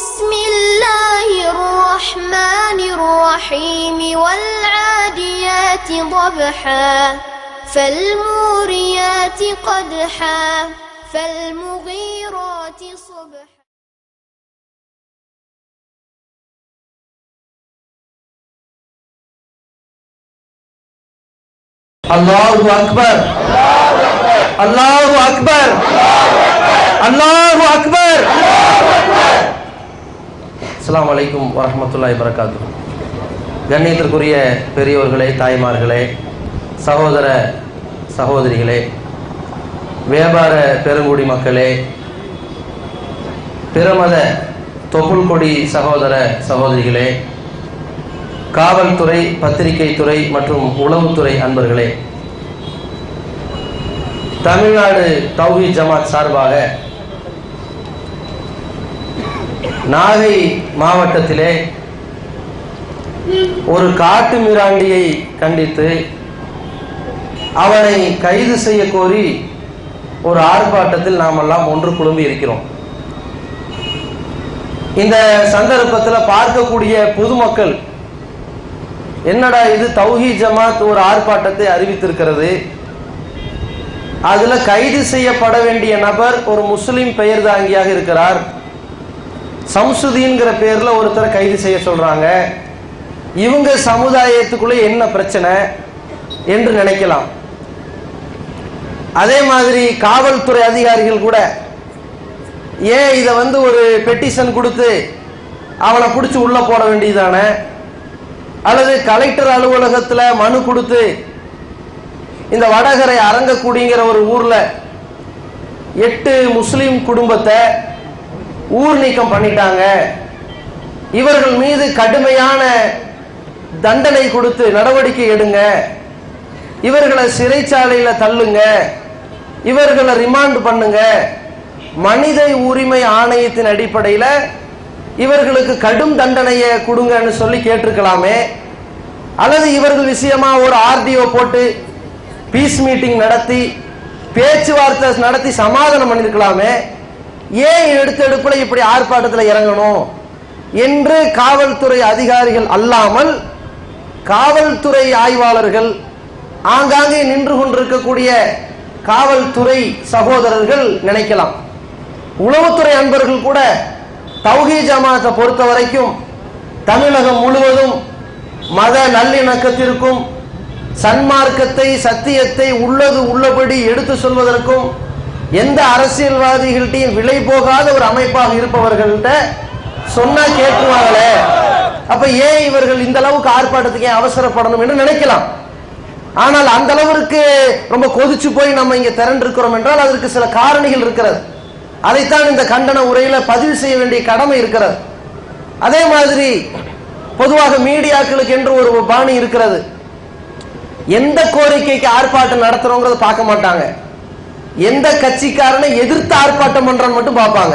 بسم الله الرحمن الرحيم والعاديات ضبحا فالموريات قدحا فالمغيرات صبحا. அல்லாஹு அக்பர், அல்லாஹு அக்பர், அல்லாஹு அக்பர். அஸ்ஸலாமு அலைக்கும் வரஹ்மத்துல்லாஹி வபரகாத்துஹு. கண்ணியத்திற்குரிய பெரியவர்களே, தாய்மார்களே, சகோதர சகோதரிகளே, வியாபார பெருங்குடி மக்களே, பிரமத தொப்புள் கொடி சகோதர சகோதரிகளே, காவல்துறை, பத்திரிகை துறை மற்றும் உளவுத்துறை அன்பர்களே, தமிழ்நாடு தௌஹீத் ஜமாத் சார்பாக நாகை மாவட்டத்திலே ஒரு காட்டு மிராண்டியை கண்டித்து அவனை கைது செய்ய கோரி ஒரு ஆர்ப்பாட்டத்தில் நாம் எல்லாம் ஒன்று குழும்பி இருக்கிறோம். இந்த சந்தர்ப்பத்தில் பார்க்கக்கூடிய பொதுமக்கள், என்னடா இது, தௌஹீத் ஜமாத் ஒரு ஆர்ப்பாட்டத்தை அறிவித்திருக்கிறது, அதுல கைது செய்யப்பட வேண்டிய நபர் ஒரு முஸ்லிம் பெயர் தாங்கியாக இருக்கிறார், சம்சுதீன்கிற பேர்ல ஒருத்தரை கைது செய்ய சொல்றாங்க, இவங்க சமுதாயத்துக்குள்ள என்ன பிரச்சனை என்று நினைக்கலாம். அதே மாதிரி காவல்துறை அதிகாரிகள் கூட ஏன் இதை ஒரு பெட்டிஷன் கொடுத்து அவனை பிடிச்சி உள்ள போட வேண்டியதானே, அல்லது கலெக்டர் அலுவலகத்துல மனு கொடுத்து இந்த வடகரை அரங்கக்குடிங்கிற ஒரு ஊர்ல 8 முஸ்லிம் குடும்பத்தை ஊர் நீக்கம் பண்ணிட்டாங்க, இவர்கள் மீது கடுமையான தண்டனை கொடுத்து நடவடிக்கை எடுங்க, இவர்களை சிறைச்சாலையில தள்ளுங்க, இவர்களை ரிமாண்ட் பண்ணுங்க, மனித உரிமை ஆணையத்தின் அடிப்படையில் இவர்களுக்கு கடும் தண்டனையை கொடுங்கன்னு சொல்லி கேட்டிருக்கலாமே. அல்லது இவர்கள் விஷயமா ஒரு ஆர்டிஓ போட்டு பீஸ் மீட்டிங் நடத்தி பேச்சுவார்த்தை நடத்தி சமாதானம் பண்ணிருக்கலாமே. ஏன் எடுத்தெடுப்புல இப்படி ஆர்ப்பாட்டத்தில் இறங்கணும் என்று காவல்துறை அதிகாரிகள் அல்லாமல் காவல்துறை ஆய்வாளர்கள், ஆங்காங்கே நின்று கொண்டிருக்கக்கூடிய காவல்துறை சகோதரர்கள் நினைக்கலாம். உளவுத்துறை அன்பர்கள் கூட தௌஹீத் ஜமாத்தை பொறுத்த வரைக்கும் தமிழகம் முழுவதும் மத நல்லிணக்கத்திற்கும் சன்மார்க்கத்தை, சத்தியத்தை உள்ளது உள்ளபடி எடுத்து சொல்வதற்கும் எந்த அரசியல்வாதிகள்டையும் விலை போகாத ஒரு அமைப்பாக இருப்பவர்கள்ட்ட சொன்னா கேட்குவாங்களே, அப்ப ஏன் இவர்கள் இந்த அளவுக்கு ஆர்ப்பாட்டத்துக்கு அவசரப்படணும் என்று நினைக்கலாம். ஆனால் அந்த அளவிற்கு ரொம்ப கொதிச்சு போய் நம்ம இங்க திரண்டு இருக்கிறோம் என்றால் அதற்கு சில காரணிகள் இருக்கிறது. அதைத்தான் இந்த கண்டன உரையில பதிவு செய்ய வேண்டிய கடமை இருக்கிறது. அதே மாதிரி பொதுவாக மீடியாக்களுக்கு என்று ஒரு பாணி இருக்கிறது. எந்த கோரிக்கைக்கு ஆர்ப்பாட்டம் நடத்துறோங்கிறத பார்க்க மாட்டாங்க, எந்த கட்சிக்காரனை எதிர்த்து ஆர்ப்பாட்டம் பண்றான்னு மட்டும் பார்ப்பாங்க.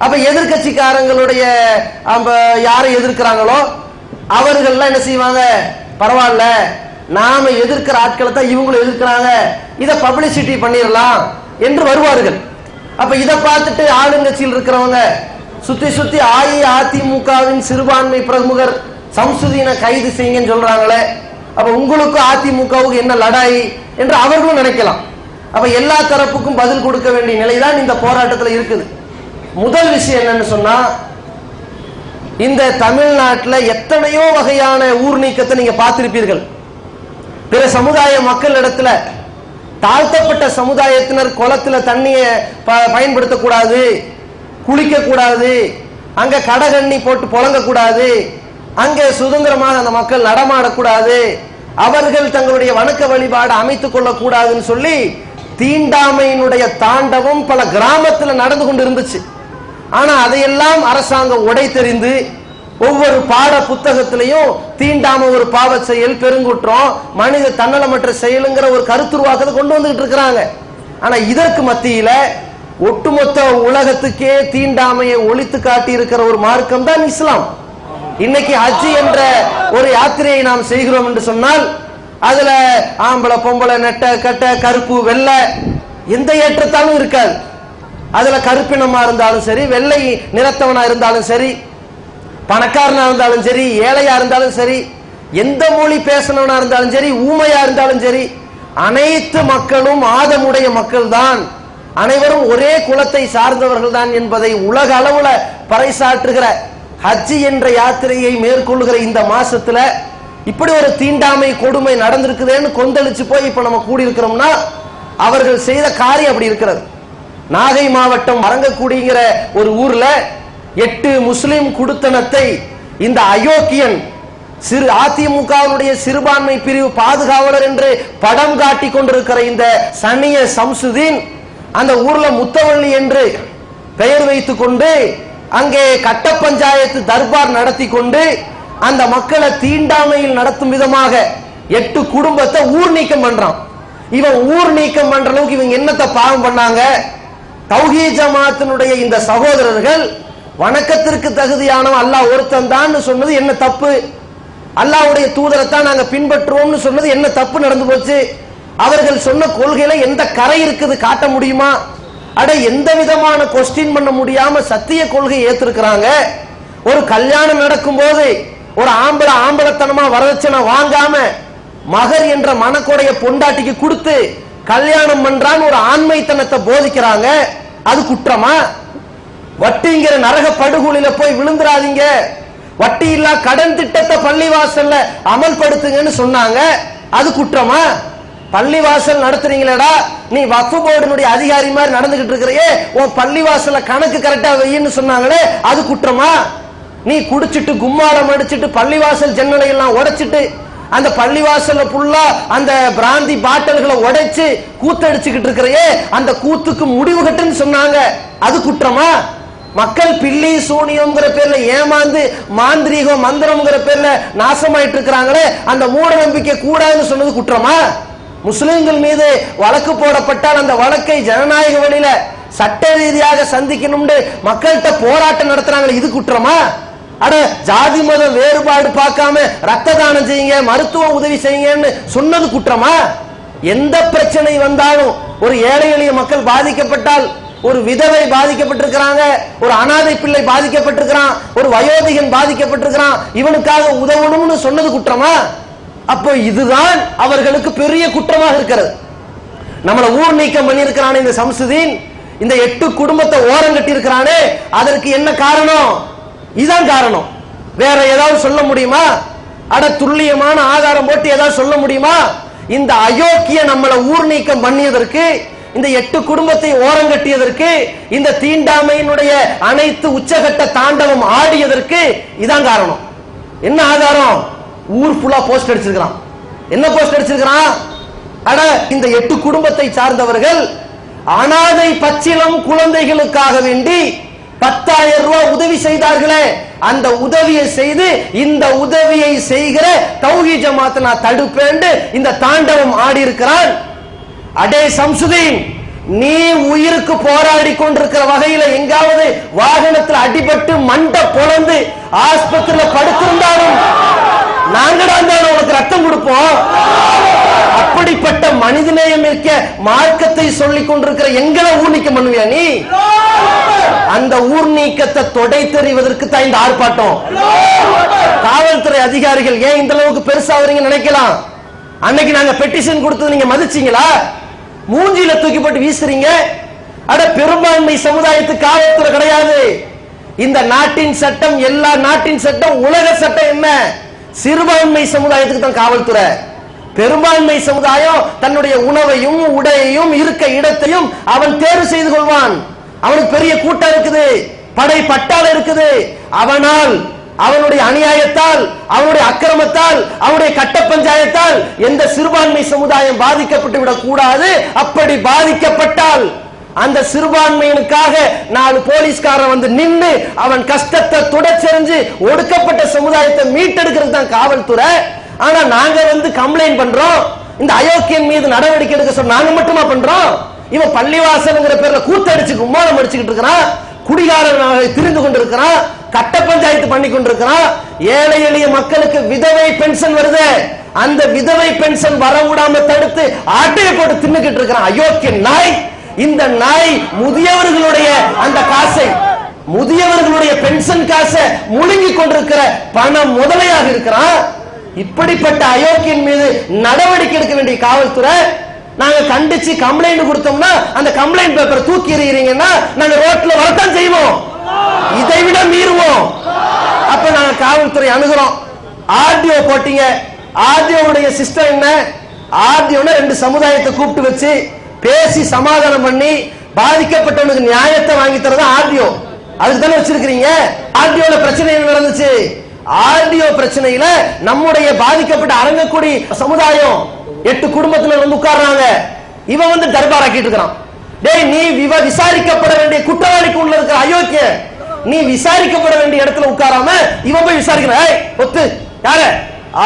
அப்ப எதிர்கட்சிக்காரங்களுடைய யாரை எதிர்க்கிறாங்களோ அவர்கள்லாம் என்ன செய்வாங்க, பரவாயில்ல நாம எதிர்க்கிற ஆட்களை தான் இவங்களும் எதிர்க்கிறாங்க, இதை பப்ளிசிட்டி பண்ணிடலாம் என்று வருவார்கள். அப்ப இதை பார்த்துட்டு ஆளுங்கட்சியில் இருக்கிறவங்க சுத்தி சுத்தி அஇஅதிமுகவின் சிறுபான்மை பிரமுகர் சம்சுதீனை கைது செய்யுங்கன்னு சொல்றாங்களே, அப்ப உங்களுக்கு அதிமுகவுக்கு என்ன லடாய் என்று அவர்களும் நினைக்கலாம். அப்ப எல்லா தரப்புக்கும் பதில் கொடுக்க வேண்டிய நிலைதான் இந்த போராட்டத்தில் இருக்குது. முதல் விஷயம் என்னன்னு சொன்னா, இந்த தமிழ்நாட்டில் எத்தனையோ வகையான ஊர் நீக்கத்தை நீங்க பார்த்திருப்பீர்கள். பிற சமுதாய மக்கள் இடத்துல தாழ்த்தப்பட்ட சமுதாயத்தினர் குளத்துல தண்ணியை பயன்படுத்தக்கூடாது, குளிக்க கூடாது, அங்க கடகண்ணி போட்டு புழங்க கூடாது, அங்கே சுதந்திரமாக அந்த மக்கள் நடமாடக்கூடாது, அவர்கள் தங்களுடைய வணக்க வழிபாடு அமைத்துக் கொள்ளக்கூடாதுன்னு சொல்லி தீண்டாமையினுடைய தாண்டவம் பல கிராமத்தில் நடந்து கொண்டு இருந்துச்சு. ஆனா அதையெல்லாம் அரசாங்கம் உடை தெரிந்து ஒவ்வொரு பாட புத்தகத்திலையும் தீண்டாம ஒரு பாவ செயல், பெருங்குற்றம், மனித தன்னலமற்ற செயலுங்கிற ஒரு கருத்துருவாக்கத்தை கொண்டு வந்துகிட்டு இருக்கிறாங்க. ஆனா இதற்கு மத்தியில ஒட்டுமொத்த உலகத்துக்கே தீண்டாமையை ஒழித்து காட்டி இருக்கிற ஒரு மார்க்கம் தான் இஸ்லாம். இன்னைக்கு ஹஜ் என்ற ஒரு யாத்திரையை நாம் செய்கிறோம் என்று சொன்னால் அதுல ஆம்பளை பொம்பளை நெட்ட கட்ட கருப்பு வெள்ளை எந்த ஏற்றத்தாலும் இருக்காது. அதுல கருப்பினமா இருந்தாலும் சரி, வெள்ளை நிறத்தவனா இருந்தாலும் சரி, பணக்காரனா இருந்தாலும் சரி, ஏழையா இருந்தாலும் சரி, எந்த மொழி பேசணும்னா இருந்தாலும் சரி, ஊமையா இருந்தாலும் சரி, அனைத்து மக்களும் ஆதமுடைய மக்கள் தான், அனைவரும் ஒரே குலத்தை சார்ந்தவர்கள் தான் என்பதை உலக அளவுல பறைசாற்றுகிற ஹஜ் என்ற யாத்திரையை மேற்கொள்ளுகிற இந்த மாசத்துல இப்படி ஒரு தீண்டாமை கொடுமை நடந்திருக்குதுன்னு கொந்தளிச்சு போய் இப்ப நம்ம கூடியிருக்கிறோம்னா அவர்கள் செய்த காரியம் அப்படி இருக்கிறது. நாகை மாவட்டம் அரங்கக்குடிங்கிற ஒரு ஊர்ல 8 முஸ்லிம் குடித்தனத்தை இந்த அயோக்கியன் அதிமுகவுடைய சிறுபான்மை பிரிவு பாதுகாவலர் என்று படம் காட்டி கொண்டிருக்கிற இந்த சனிய சம்சுதீன் அந்த ஊர்ல முத்தவள்ளி என்று பெயர் வைத்துக் கொண்டு அங்கே கட்ட பஞ்சாயத்து தர்பார் நடத்தி கொண்டு அந்த மக்களை தீண்டாமையில் நடத்தும் விதமாக 8 குடும்பத்தை ஊர் நீக்கம் பண்றான். இவன் ஊர் நீக்கம் பண்ற அளவுக்கு இவங்க என்னத்தை பாவம் பண்ணாங்க? தௌஹீத் ஜமாத்தினுடைய இந்த சகோதரர்கள் வணக்கத்திற்கு தகுதியானவன் அல்லாஹ் ஒருத்தன் தான் சொன்னது என்ன தப்பு? அல்லாஹ்வுடைய தூதரைத்தான் நாங்க பின்பற்றுவோம்னு சொன்னது என்ன தப்பு நடந்து போச்சு? அவர்கள் சொன்ன கொள்கையில எந்த கரை இருக்குது காட்ட முடியுமா? அட எந்த விதமான கொஸ்டின் பண்ண முடியாம சத்திய கொள்கை ஏத்திருக்கிறாங்க. ஒரு கல்யாணம் நடக்கும் போது ஒரு ஆம்பளத்தனமா வரதட்சணை வாங்காம மகர் என்ற மனக்கொடைய பொண்டாட்டிக்கு கொடுத்து கல்யாணம் பண்றான்னு ஒரு ஆண்மைத்தனத்தை போதிக்கிறாங்க. அது குற்றமா? வட்டிங்கிற நரக படுகொலில போய் விழுந்துராதீங்க, வட்டி இல்லா கடன் திட்டத்தை பள்ளிவாசல்ல அமல்படுத்துங்கன்னு சொன்னாங்க. அது குற்றமா? பள்ளிவாசல் நடத்துறீங்களடா, நீ வக்ஃப் போர்டினுடைய அதிகாரி மாதிரி நடந்துகிட்டு இருக்கிறையே, உன் பள்ளிவாசல்ல கணக்கு கரெக்டா வைன்னு சொன்னாங்களே, அது குற்றமா? நீ குடிச்சிட்டு கும்மாளம் அடிச்சிட்டு பள்ளிவாசல் ஜன்னலை எல்லாம் உடைச்சிட்டு அந்த பள்ளிவாசல்ல ஃபுல்லா அந்த பிராந்தி பாட்டில்களை உடைச்சு கூத்தடிச்சுக்கிட்டு இருக்கிறையே, அந்த கூத்துக்கு முடிவு கட்டுன்னு சொன்னாங்க. அது குற்றமா? மக்கள் பில்லி சூனியம்ங்கிற பேர்ல ஏமாந்து மாந்திரீகம் மந்திரம்ங்கிற பேர்ல நாசமாயிட்டு இருக்கிறாங்களே, அந்த மூட நம்பிக்கை கூடாதுன்னு சொன்னது குற்றமா? முஸ்லிம்கள் மீது வழக்கு போடப்பட்டால் அந்த வழக்கை ஜனநாயக வழியில சட்ட ரீதியாக சந்திக்கணும்னு மக்கள்கிட்ட போராட்டம் நடத்துறாங்க. இது குற்றமா? அட ஜாதி மத வேறுபாடு பார்க்காம ரத்த தானம் செய்யுங்க, மருத்துவ உதவி செய்யுங்கன்னு சொன்னது குற்றமா? எந்த பிரச்சனை வந்தாலும் ஒரு ஏழை எளிய மக்கள் பாதிக்கப்பட்டால், ஒரு விதவை பாதிக்கப்பட்டிருக்கிறாங்க, ஒரு அனாதை பிள்ளை பாதிக்கப்பட்டிருக்கிறான், ஒரு வயோதிகன் பாதிக்கப்பட்டிருக்கிறான், இவனுக்காக உதவணும்னு சொன்னது குற்றமா? அப்போ இதுதான் அவர்களுக்கு பெரிய குற்றமாக இருக்கிறது. நம்மளை ஊர் நீக்கம் பண்ணியிருக்கிறானே இந்த சம்சுதீன், இந்த 8 குடும்பத்தை ஓரம் கட்டி இருக்கிறானே, அதற்கு என்ன காரணம்? இதுதான் காரணம். வேற ஏதாவது சொல்ல முடியுமா? அட துல்லியமான ஆதாரம் போட்டு ஏதாவது சொல்ல முடியுமா? இந்த அயோக்கிய நம்மளை ஊர் நீக்கம் பண்ணியதற்கு, இந்த 8 குடும்பத்தை ஓரம் கட்டியதற்கு, இந்த தீண்டாமையினுடைய அனைத்து உச்சகட்ட தாண்டவம் ஆடியதற்கு இதான் காரணம். என்ன ஆதாரம்? ஊர் ஃபுல்லா போஸ்ட் அடிச்சிருக்கான். என்ன போஸ்ட் அடிச்சிருக்கான்? அட இந்த 8 குடும்பத்தை சார்ந்தவர்கள் அனாதை பச்சிளம் குழந்தைகளுக்காக வேண்டி 10,000 ரூபாய் உதவி செய்தார்களே, அந்த உதவியை செய்து இந்த உதவியை செய்கிற தௌஹீத் ஜமாத்தை நான் தடுப்பேன்னு இந்த தாண்டவம் ஆடி இருக்கிறான். அடே சம்சுதீன், நீ உயிருக்கு போராடி கொண்டிருக்கிற வகையில எங்காவது வாகனத்தில் அடிபட்டு மண்டை பொளந்து ஆஸ்பத்திரியில படுத்திருந்தாலும் நாங்கடா இருந்தாலும் உனக்கு ரத்தம் கொடுப்போம். அப்படிப்பட்ட மனிதநேயம் இருக்க மார்க்கத்தை சொல்லிக் கொண்டிருக்கிற எங்களை ஊர் நீக்கம் பண்ணுவியா நீ? அந்த ஊர் நீக்கத்தை தொடை தெரிவதற்கு தான் இந்த ஆர்ப்பாட்டம். காவல்துறை அதிகாரிகள் ஏன் இந்த அளவுக்கு பெருசா வரீங்க நினைக்கலாம். அன்னைக்கு நாங்க பெட்டிஷன் கொடுத்தது நீங்க மதிச்சீங்களா? மூஞ்சில தூக்கி போட்டு வீசுறீங்க. அட பெரும்பான்மை சமுதாயத்துக்கு காவல்துறை கிடையாது. இந்த நாட்டின் சட்டம், எல்லா நாட்டின் சட்டம், உலக சட்டம் என்ன? சிறுபான்மை சமுதாயத்துக்கு தான் காவல்துறை. பெரும்பான்மை சமுதாயம் தன்னுடைய உணவையும் உடையையும் இருக்க இடத்தையும் அவன் தேர்வு செய்து கொள்வான். அவனுக்கு பெரிய கூட்டம் இருக்குது, படை பட்டாளம் இருக்குது. அவனால், அவனுடைய அநியாயத்தால், அவனுடைய அக்கிரமத்தால், அவனுடைய கட்ட பஞ்சாயத்தால் எந்த சிறுபான்மை சமுதாயம் பாதிக்கப்பட்டு விடக் கூடாது. அப்படி பாதிக்கப்பட்டால் அந்த சிறுபான்மையினுக்காக 4 போலீஸ்காரன் வந்து நின்று அவன் கஷ்டத்தை துடைச்செறிஞ்சு ஒடுக்கப்பட்ட சமுதாயத்தை மீட்டெடுக்கிறது தான் காவல்துறை. ஆனா நாங்க வந்து கம்ப்ளைண்ட் பண்றோம், இந்த அயோக்கியன் மீது நடவடிக்கை எடுக்க சொல்ல நாங்க மட்டுமா பண்றோம்? இவன் பள்ளிவாசல்ங்கிற பேர்ல கூத்தடிச்சு கும்மாளம் அடிச்சுக்கிட்டு இருக்கிறான், குடிகாரனாக திரிந்து கொண்டிருக்கிறான், கட்ட பஞ்சாயத்து பண்ணி கொண்டிருக்கிறான். ஏழை எளிய மக்களுக்கு விதவை பென்ஷன் வருது, அந்த விதவை பென்ஷன் வர விடாம தடுத்து ஆட்டையை போட்டு தின்னுக்கிட்டு இருக்கிறான். அயோக்கிய நாய், இந்த நாய் முதியவர்களுடைய அந்த காசை, முதியவர்களுடைய பென்ஷன் காசை முழுங்கி கொண்டிருக்கிற பண முதலையாக இருக்கிறான். இப்படிப்பட்ட அயோக்கியன் மீது நடவடிக்கை எடுக்க வேண்டிய காவல்துறை, நாங்க கண்டிச்சு கம்ப்ளைண்ட் கொடுத்தோம்னா அந்த கம்ப்ளைண்ட் பேப்பரை தூக்கி எறிகிறீங்கன்னா நாங்க ரோட்ல வரத்தான் செய்வோம், இதை விட மீறுவோம். அப்ப நாங்க காவல்துறை அணுகிறோம். ஆர்டிஓ போட்டீங்க, ஆர்டிஓவுடைய சிஸ்டம் என்ன? ஆர்டிஓ ரெண்டு சமுதாயத்தை கூப்பிட்டு வச்சு பேசி சமாதானம் பண்ணி பாதிக்கப்பட்டவனுக்கு நியாயத்தை வாங்கி தரது ஆர்டிஓ. அதுக்கு தானே வச்சிருக்கீங்க. ஆர்டிஓல பிரச்சனை என்ன நடந்துச்சு? ஆர்டிஓ பிரச்சனையில நம்முடைய பாதிக்கப்பட்ட அரங்கக்குடி சமுதாயம் 8 குடும்பத்தினர் வந்து உட்கார்றாங்க. இவன் வந்து தர்பார் ஆக்கிட்டு இருக்கான். டேய், நீ விசாரிக்கப்பட வேண்டிய குற்றவாளிக்கு உள்ள இருக்கிற அயோக்கிய, நீ விசாரிக்கப்பட வேண்டிய இடத்துல உட்காராம இவன் போய் விசாரிக்கிற. ஒத்து யார?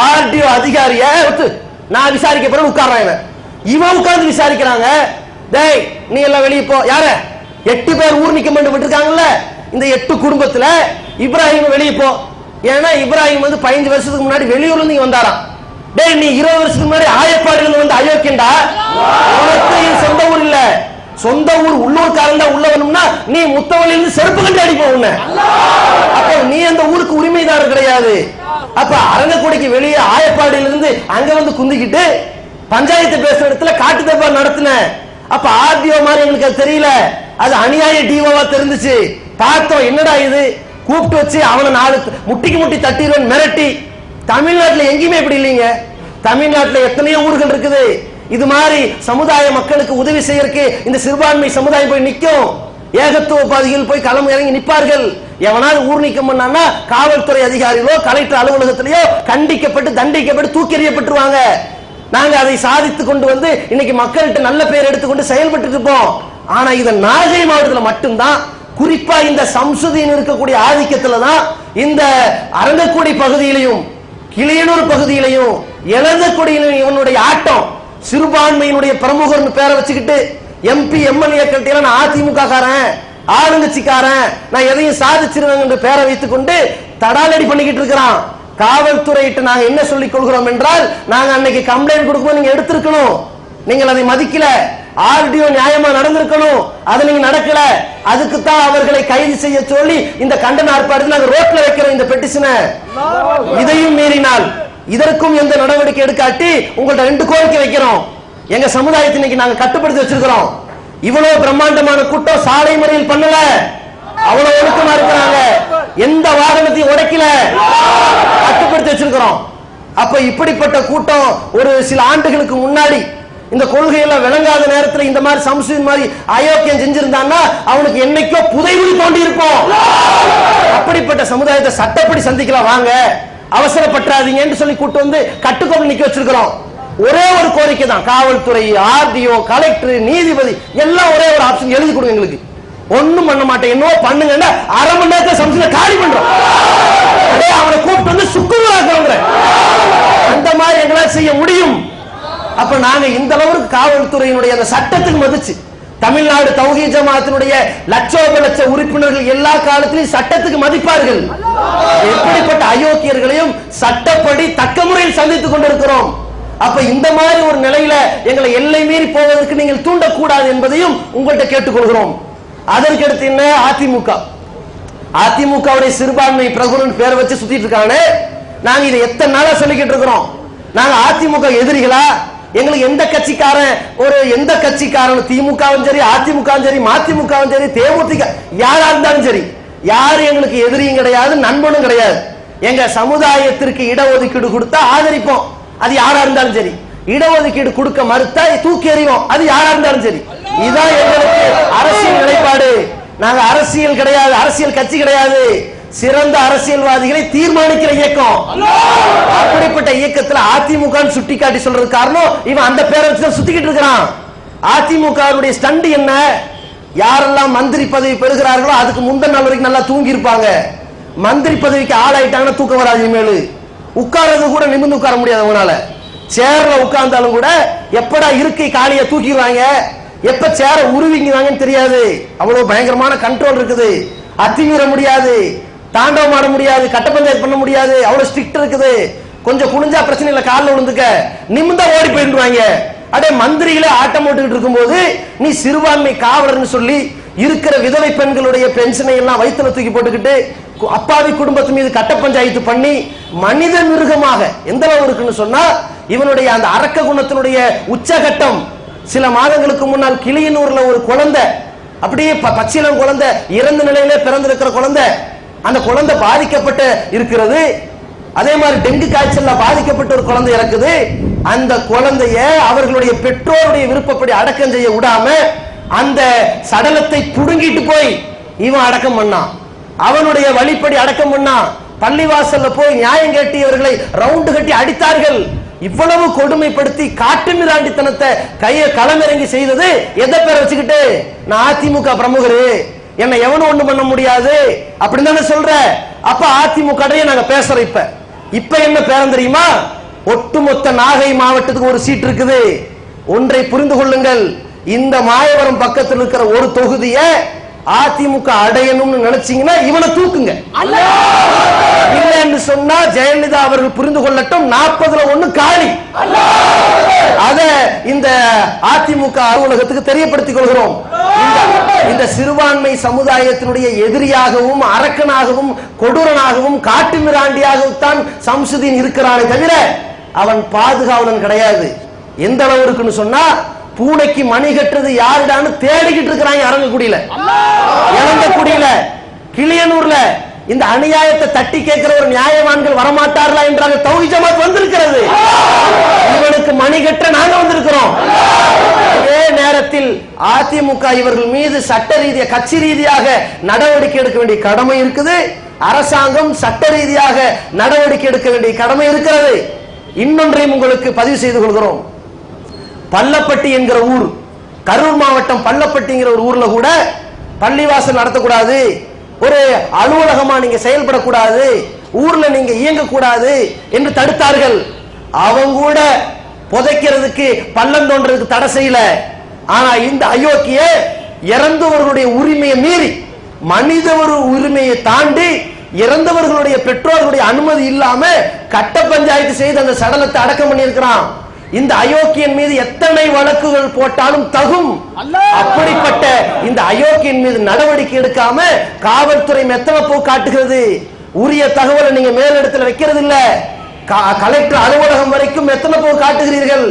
ஆர்டிஓ அதிகாரிய ஒத்து நான் விசாரிக்கப்பட உட்கார்றான். இவன் உட்கார்ந்து விசாரிக்கிறாங்க. டேய், நீ எல்லாம் வெளியே போ. யார? 8 பேர் ஊர் நிக்க மட்டும் விட்டுருக்காங்கல்ல, இந்த 8 குடும்பத்துல இப்ராஹிம் வெளியே போ. ஏன்னா இப்ராஹிம் வந்து 15 வருஷத்துக்கு முன்னாடி வெளியூர்ல இருந்து வந்தாராம். டேய், நீ 20 வருஷத்துக்கு முன்னாடி ஆயப்பாடியில வந்து அயோக்கியண்டா. உனக்கு சொந்த ஊர் இல்ல, சொந்த ஊர் உள்ளூர்காரன் உள்ள வரணும்னா நீ முத்தவழியிலிருந்து செருப்பு கட்டி அடிப்போம் உன்னை. அப்ப நீ அந்த ஊருக்கு உரிமைதாரர் கிடையாது. அப்ப அரங்கக்குடிக்கு வெளியே ஆயப்பாடியிலிருந்து அங்க வந்து குந்திக்கிட்டு பஞ்சாயத்து பேசுற இடத்துல காட்டு தர்பார் நடத்தின. அப்ப ஆர்டிஓ மாதிரி எங்களுக்கு அது தெரியல, அது அநியாய டிஓவா தெரிஞ்சுச்சு. பார்த்தோம், என்னடா இது, கூப்பிட்டு வச்சு அவனை 4 முட்டிக்கு முட்டி தட்டிடுவேன் மிரட்டி. தமிழ்நாட்டில் எங்கேயுமே இப்படி இல்லைங்க. தமிழ்நாட்டில் எத்தனையோ ஊர்கள் இருக்குது. இது மாதிரி சமுதாய மக்களுக்கு உதவி செய்யறதுக்கு இந்த சிறுபான்மை சமுதாயம் போய் நிற்கும். ஏகத்துவவாதிகள் போய் களம் இறங்கி நிற்பார்கள். எவனாவது ஊர் நீக்கம் பண்ணான்னா காவல்துறை அதிகாரிகளோ கலெக்டர் அலுவலகத்திலேயோ கண்டிக்கப்பட்டு தண்டிக்கப்பட்டு தூக்கி எறியப்பட்டுருவாங்க. நாங்க அதை சாதித்து கொண்டு வந்து இன்னைக்கு மக்கள்கிட்ட நல்ல பேர் எடுத்துக்கொண்டு செயல்பட்டு இருப்போம். ஆனா இத நாகை மாவட்டத்தில் மட்டும்தான், குறிப்பா இந்த சம்சுதீன் இருக்கக்கூடிய ஆதிக்கத்துல தான் இந்த அரங்கக்குடி பகுதியிலையும் கிளியனூர் பகுதியிலையும் இளந்தக்குடியிலும் இவனுடைய ஆட்டம். சிறுபான்மையினுடைய பிரமுகர் பேரை வச்சுக்கிட்டு எம்பி எம்எல்ஏ கட்டில நான் அதிமுக காரன், ஆளுங்கட்சிக்காரன், நான் எதையும் சாதிச்சிருவேன் என்று பேரை வைத்துக் கொண்டு தடாலடி பண்ணிக்கிட்டு இருக்கிறான். காவல்துறையிட்ட நாங்க என்ன சொல்லிக் கொள்கிறோம் என்றால், நாங்க அன்னைக்கு கம்ப்ளைண்ட் கொடுக்கும்போது நீங்க எடுத்திருக்கணும், நீங்கள் அதை மதிக்கல. ஆர்டிஓ நியாயமா நடந்திருக்கணும், அது நீங்க நடக்கல. அதுக்கு தான் அவர்களை கைது செய்ய சொல்லி இந்த கண்டன ஆர்ப்பாட்டத்தில் நாங்க ரோட்ல வைக்கிறோம் இந்த பெட்டிஷனை. இதையும் மீறினால் இதற்கும் எந்த நடவடிக்கை எடுக்காட்டி உங்கள்ட்ட 2 கோரிக்கை வைக்கிறோம். எங்க சமுதாயத்தை இன்னைக்கு நாங்க கட்டுப்படுத்தி வச்சிருக்கிறோம். இவ்வளவு பிரம்மாண்டமான கூட்டம் சாலை முறையில் பண்ணல, அவ்வளவு ஒழுக்கமா இருக்கிறாங்க, எந்த வாகனத்தையும் உடைக்கல, கட்டுப்படுத்தி வச்சிருக்கிறோம். அப்ப இப்படிப்பட்ட கூட்டம் ஒரு சில ஆண்டுகளுக்கு முன்னாடி இந்த கொள்கையெல்லாம் விளங்காத நேரத்தில் இந்த மாதிரி சம்சுதீன் மாதிரி அயோக்கியம் செஞ்சிருந்தான்னா அவனுக்கு என்னைக்கோ புதைகுழி தோண்டி இருக்கும். அப்படிப்பட்ட சமுதாயத்தை சட்டப்படி சந்திக்கலாம், வாங்க, அவசரப்பட்டாதீங்கன்னு சொல்லி கூட்டு வந்து கட்டுக்கோப்பு நிக்க வச்சிருக்கிறோம். ஒரே ஒரு கோரிக்கை தான், காவல்துறை, ஆர்டிஓ, கலெக்டர், நீதிபதி எல்லாம் ஒரே ஒரு ஆப்ஷன் எழுதி கொடுங்க, எங்களுக்கு ஒண்ணும் பண்ண மாட்டேன், என்னவோ பண்ணுங்கன்னா அரை மணி நேரத்தை சம்சுதீன் காலி பண்றோம். அவனை கூப்பிட்டு வந்து சுக்குநூறாக்குறோங்க. அந்த மாதிரி எங்களால் செய்ய முடியும். அப்ப நாங்க இந்த அளவுக்கு காவல்துறையினுடைய அந்த சட்டத்துக்கு மதிச்சு, தமிழ்நாடு தௌஹீத் ஜமாஅத்தினுடைய லட்ச உறுப்பினர்கள் எல்லா காலத்திலும் சட்டத்துக்கு மதிப்பார்கள். எப்படிப்பட்ட அயோக்கியர்களையும் சட்டப்படி தக்க முறையில் சந்தித்துக் கொண்டிருக்கிறோம். அப்ப இந்த மாதிரி ஒரு நிலையில எங்களை எல்லை மீறி போவதற்கு நீங்கள் தூண்டக்கூடாது என்பதையும் உங்கள்கிட்ட கேட்டுக்கொள்கிறோம். அதற்கடுத்து என்ன, அதிமுகவுடைய சிறுபான்மை பிரகுரன் பேரை வச்சு சுத்திட்டு இருக்காங்க. நாங்க இதை எத்தனை நாளா சொல்லிக்கிட்டு இருக்கிறோம். நாங்க அதிமுக எதிரிகளா? எங்களுக்கு எந்த கட்சிக்காரன் திமுகவும் சரி, அதிமுகவும் சரி, மதிமுகவும் சரி, தேமுதிக யாரா இருந்தாலும் சரி, யாரு எங்களுக்கு எதிரியும் கிடையாது, நண்பனும் கிடையாது. எங்க சமுதாயத்திற்கு இடஒதுக்கீடு கொடுத்தா ஆதரிப்போம், அது யாரா இருந்தாலும் சரி. இடஒதுக்கீடு கொடுக்க மறுத்தா தூக்கி எறிவோம், அது யாரா இருந்தாலும் சரி. இதுதான் எங்களுக்கு அரசியல் நிலைப்பாடு. நாங்க அரசியல் கிடையாது, அரசியல் கட்சி கிடையாது, சிறந்த அரசியல்வாதிகளை தீர்மானிக்கிற இயக்கம். அப்படிப்பட்ட இயக்கத்தில் அதிமுக சுட்டி காட்டி சொல்றது காரணம், இவன் அந்த பேரை வச்சு சுத்திக்கிட்டு இருக்கிறான். அதிமுக ஸ்டண்ட் என்ன? யாரெல்லாம் மந்திரி பதவி பெறுகிறார்களோ அதுக்கு முந்தின நாள் வரைக்கும் நல்லா தூங்கி இருப்பாங்க. மந்திரி பதவிக்கு ஆளாயிட்டாங்கன்னா தூக்கம் வராது. இனிமேல் உட்கார்றது கூட நிமிர்ந்து உட்கார முடியாது. அவனால சேர்ல உட்கார்ந்தாலும் கூட எப்படா இருக்கை காலிய தூக்கிடுவாங்க, எப்ப சேர உருவிங்கிறாங்கன்னு தெரியாது. அவ்வளவு பயங்கரமான கண்ட்ரோல் இருக்குது. அத்துமீற முடியாது, தாண்டவம் ஆட முடியாது, கட்ட பஞ்சாயத்து பண்ண முடியாது, அவ்வளவு ஸ்ட்ரிக்ட் இருக்குது. கொஞ்சம் குனிஞ்சா பிரச்சனை இல்ல, காலில் விழுந்துக்க, நிமிந்தா ஓடி போயிடுவாங்க. அடே மந்திரிகளே ஆட்டம் போட்டுக்கிட்டு இருக்கும்போது நீ சிறுபான்மை காவலர்னு சொல்லி இருக்கிற விதவை பெண்களுடைய பென்ஷனை எல்லாம் வயிற்றுல தூக்கி போட்டுக்கிட்டு அப்பாவி குடும்பத்து மீது கட்ட பஞ்சாயத்து பண்ணி மனித மிருகமாக எந்த அளவு இருக்குன்னு சொன்னா இவனுடைய அந்த அரக்க குணத்தினுடைய உச்சகட்டம். சில மாதங்களுக்கு முன்னால் கிளியனூர்ல ஒரு குழந்தை, அப்படியே பச்சிலம் குழந்தை, இறந்த நிலையிலே பிறந்திருக்கிற குழந்தை, அந்த குழந்தை பாதிக்கப்பட்டு இருக்கிறது. அதே மாதிரி டெங்கு காய்ச்சல்ல பாதிக்கப்பட்ட ஒரு குழந்தை இருக்குது. அந்த குழந்தைய அவர்களுடைய பெற்றோருடைய விருப்பப்படி அடக்கம் செய்ய விடாம அந்த சடலத்தை புடுங்கிட்டு போய் இவன் அடக்கம் பண்ணான். அவனுடைய வழிப்படி அடக்கம் பண்ணான். பள்ளிவாசல்ல போய் நியாயம் கேட்டு இவர்களை ரவுண்டு கட்டி அடித்தார்கள். இவ்வளவு கொடுமைப்படுத்தி காட்டு மிராண்டித்தனத்தை கையை களமிறங்கி செய்தது எதை பேரை வச்சுக்கிட்டு? நான் அதிமுக பிரமுகரு, என்ன எவனும் ஒண்ணு பண்ண முடியாது அப்படின்னு தானே சொல்ற. அப்ப அதிமுக நாங்க பேசுறோம். இப்ப என்ன பேரம் தெரியுமா? ஒட்டுமொத்த நாகை மாவட்டத்துக்கு ஒரு சீட் இருக்குது. ஒன்றை புரிந்து கொள்ளுங்கள், இந்த மாயவரம் பக்கத்தில் இருக்கிற ஒரு தொகுதிய அதிமுக அடையணும்னு நினைச்சீங்கன்னா இவனை தூக்குங்க. இல்லைன்னு சொன்னா ஜெயலலிதா அவர்கள் புரிந்து கொள்ளட்டும், 40ல் 1 காலி. அத இந்த அதிமுக அலுவலகத்துக்கு தெரியப்படுத்திக் கொள்கிறோம். இந்த சிறுபான்மை சமுதாயத்தினுடைய எதிரியாகவும் அரக்கனாகவும் கொடூரனாகவும் காட்டு மிராண்டியாகவும் தான் சம்சுதீன் இருக்கிறானே தவிர அவன் பாதுகாவலன் கிடையாது. எந்த அளவு இருக்குன்னு சொன்னா பூனைக்கு மணி கட்டுறது யாருடான்னு தேடிக்கிட்டு இருக்கிறாங்க. அரங்கக்குடியில, இளந்தக்குடியில, கிளியனூர்ல இந்த அநியாயத்தை தட்டி கேட்கிற ஒரு நியாயவான்கள் வரமாட்டார்களா என்றாங்க. தௌஹீத் ஜமாத் வந்திருக்கிறது. இவனுக்கு மணி கட்ட நாங்க வந்திருக்கிறோம். அதே நேரத்தில் அதிமுக இவர்கள் மீது சட்ட ரீதியாக கட்சி ரீதியாக நடவடிக்கை எடுக்க வேண்டிய கடமை இருக்குது. அரசாங்கம் சட்ட ரீதியாக நடவடிக்கை எடுக்க வேண்டிய கடமை இருக்கிறது. இன்னொன்றையும் உங்களுக்கு பதிவு செய்து கொள்கிறோம். பள்ளப்பட்டி என்கிற ஊர், கரூர் மாவட்டம் பள்ளப்பட்டிங்கிற ஒரு ஊர்ல கூட பள்ளிவாசல் நடத்தக்கூடாது, ஒரு அலுவலகமா நீங்க செயல்படக்கூடாது, ஊர்ல நீங்க இயங்கக்கூடாது என்று தடுத்தார்கள். அவங்க கூட புதைக்கிறதுக்கு பள்ளம் தோன்றதுக்கு தடை செய்யல. ஆனா இந்த அயோக்கிய இறந்தவர்களுடைய உரிமையை மீறி, மனித ஒரு உரிமையை தாண்டி இறந்தவர்களுடைய பெற்றோர்களுடைய அனுமதி இல்லாம கட்ட பஞ்சாயத்து செய்து அந்த சடலத்தை அடக்கம் பண்ணியிருக்கிறான். இந்த அயோக்கியன் மீது எத்தனை வழக்குகள் போட்டாலும் தகும். அப்படிப்பட்ட இந்த அயோக்கியன் மீது நடவடிக்கை எடுக்காம காவல்துறை மெத்தன போக்கு காட்டுகிறது. உரிய தகவலை நீங்க மேலிடத்தில் வைக்கிறது இல்ல. கலெக்டர் அலுவலகம் வரைக்கும் மெத்தன போக்கு காட்டுகிறீர்கள்,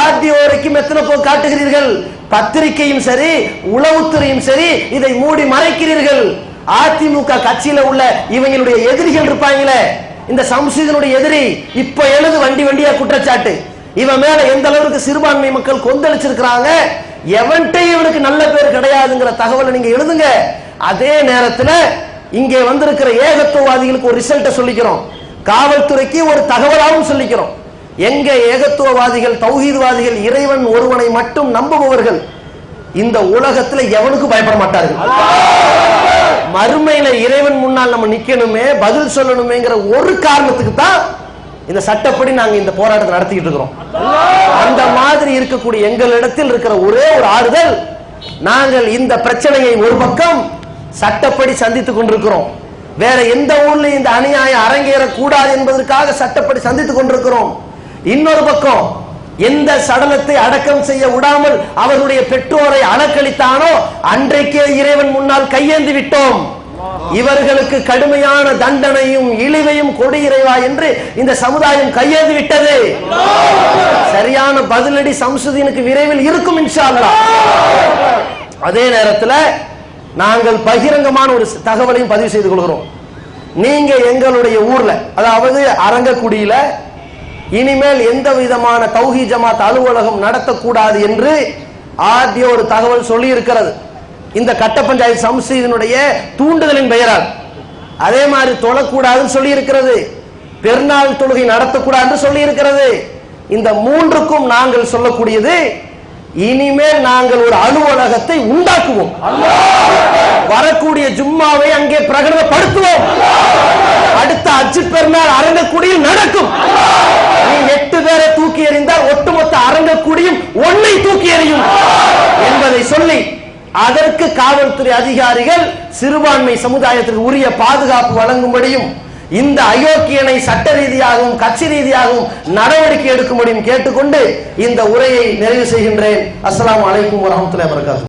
ஆர்டிஓ வரைக்கும் மெத்தன போக்கு காட்டுகிறீர்கள். பத்திரிகையும் சரி, உளவுத்துறையும் சரி, இதை மூடி மறைக்கிறீர்கள். அதிமுக கட்சியில உள்ள இவங்களுடைய எதிரிகள் இருப்பாங்களே, இந்த சம்சுதீனுடைய எதிரி, இப்ப எழுது வண்டி வண்டியா குற்றச்சாட்டு. இவன் மேல எந்த அளவுக்கு சிறுபான்மை மக்கள் கொந்தளிச்சிருக்கிறாங்க, எவன்ட்டே இவனுக்கு நல்ல பேர் கிடையாதுங்கிற தகவலை நீங்க எழுதுங்க. அதே நேரத்தில் இங்கே வந்திருக்கிற ஏகத்துவவாதிகளுக்கு ஒரு ரிசல்ட்டை சொல்லிக்கிறோம், காவல்துறைக்கு ஒரு தகவலாகவும் சொல்லிக்கிறோம். எங்க ஏகத்துவவாதிகள், தௌஹீத்வாதிகள், இறைவன் ஒருவனை மட்டும் நம்புபவர்கள் இந்த உலகத்துல எவனுக்கு பயப்பட மாட்டார்கள். மறுமையில இறைவன் முன்னால் நம்ம நிக்கணுமே, பதில் சொல்லணுமேங்கிற ஒரு காரணத்துக்கு தான் இந்த சட்டப்படி நாங்க இந்த போராட்டத்தை நடத்திக்கிட்டு இருக்கிறோம். அந்த மாதிரி இருக்கக்கூடிய எங்களிடத்தில் இருக்கிற ஒரே ஒரு ஆறுதல், நாங்கள் இந்த பிரச்சனையை ஒரு பக்கம் சட்டப்படி சந்தித்துக் கொண்டிருக்கிறோம். வேற எந்த ஊர்ல இந்த அநியாயம் அரங்கேற கூடாது என்பதற்காக சட்டப்படி சந்தித்துக் கொண்டிருக்கிறோம். இன்னொரு பக்கம் எந்த சடலத்தை அடக்கம் செய்ய விடாமல் அவர்களுடைய பெற்றோரை அலக்களித்தானோ அன்றைக்கே இறைவன் முன்னால் கையேந்தி விட்டோம். இவர்களுக்கு கடுமையான தண்டனையும் இழிவையும் கொடி இறைவா என்று இந்த சமுதாயம் கையேந்தி விட்டது. சரியான பதிலடி சம்சுதீனுக்கு விரைவில் இருக்கும் இன்ஷா அல்லாஹ். அதே நேரத்தில் நாங்கள் பகிரங்கமான ஒரு தகவலையும் பதிவு செய்து கொள்கிறோம். நீங்க எங்களுடைய ஊர்ல, அதாவது அரங்கக்குடியில இனிமேல் எந்த விதமான தௌஹீத் ஜமாத் அலுவலகம் நடத்தக்கூடாது என்று ஆர்டிஓ ஒரு தகவல் சொல்லி இருக்கிறது. இந்த கட்ட பஞ்சாயத்து சம்சுதீனுடைய தூண்டுதலின் பெயரால் அதே மாதிரி தொழக்கூடாதுன்னு சொல்லி இருக்கிறது, பெருநாள் தொழுகை நடத்தக்கூடாது சொல்லி இருக்கிறது. இந்த மூன்றுக்கும் நாங்கள் சொல்லக்கூடியது, இனிமேல் நாங்கள் ஒரு அலுவலகத்தை உண்டாக்குவோம், வரக்கூடிய ஜும்மாவை அங்கே பிரகடனப்படுத்துவோம், அடுத்த அஜ்ஜு பெருநாள் அரங்கக்குடியில் நடக்கும். நீ 8 பேரை தூக்கி எறிந்தால் ஒட்டுமொத்த அரங்கக்குடியும் ஒன்னை தூக்கி எறியும் என்பதை சொல்லி, அதற்கு காவல்துறை அதிகாரிகள் சிறுபான்மை சமுதாயத்திற்கு உரிய பாதுகாப்பு வழங்கும்படியும் இந்த அயோக்கியனை சட்ட ரீதியாகவும் கட்சி ரீதியாகவும் நடவடிக்கை எடுக்கும்படியும் கேட்டுக்கொண்டு இந்த உரையை நிறைவு செய்கின்றேன். அஸ்ஸலாமு அலைக்கும் வரஹ்மத்துல்லாஹி வபரகாத்துஹு.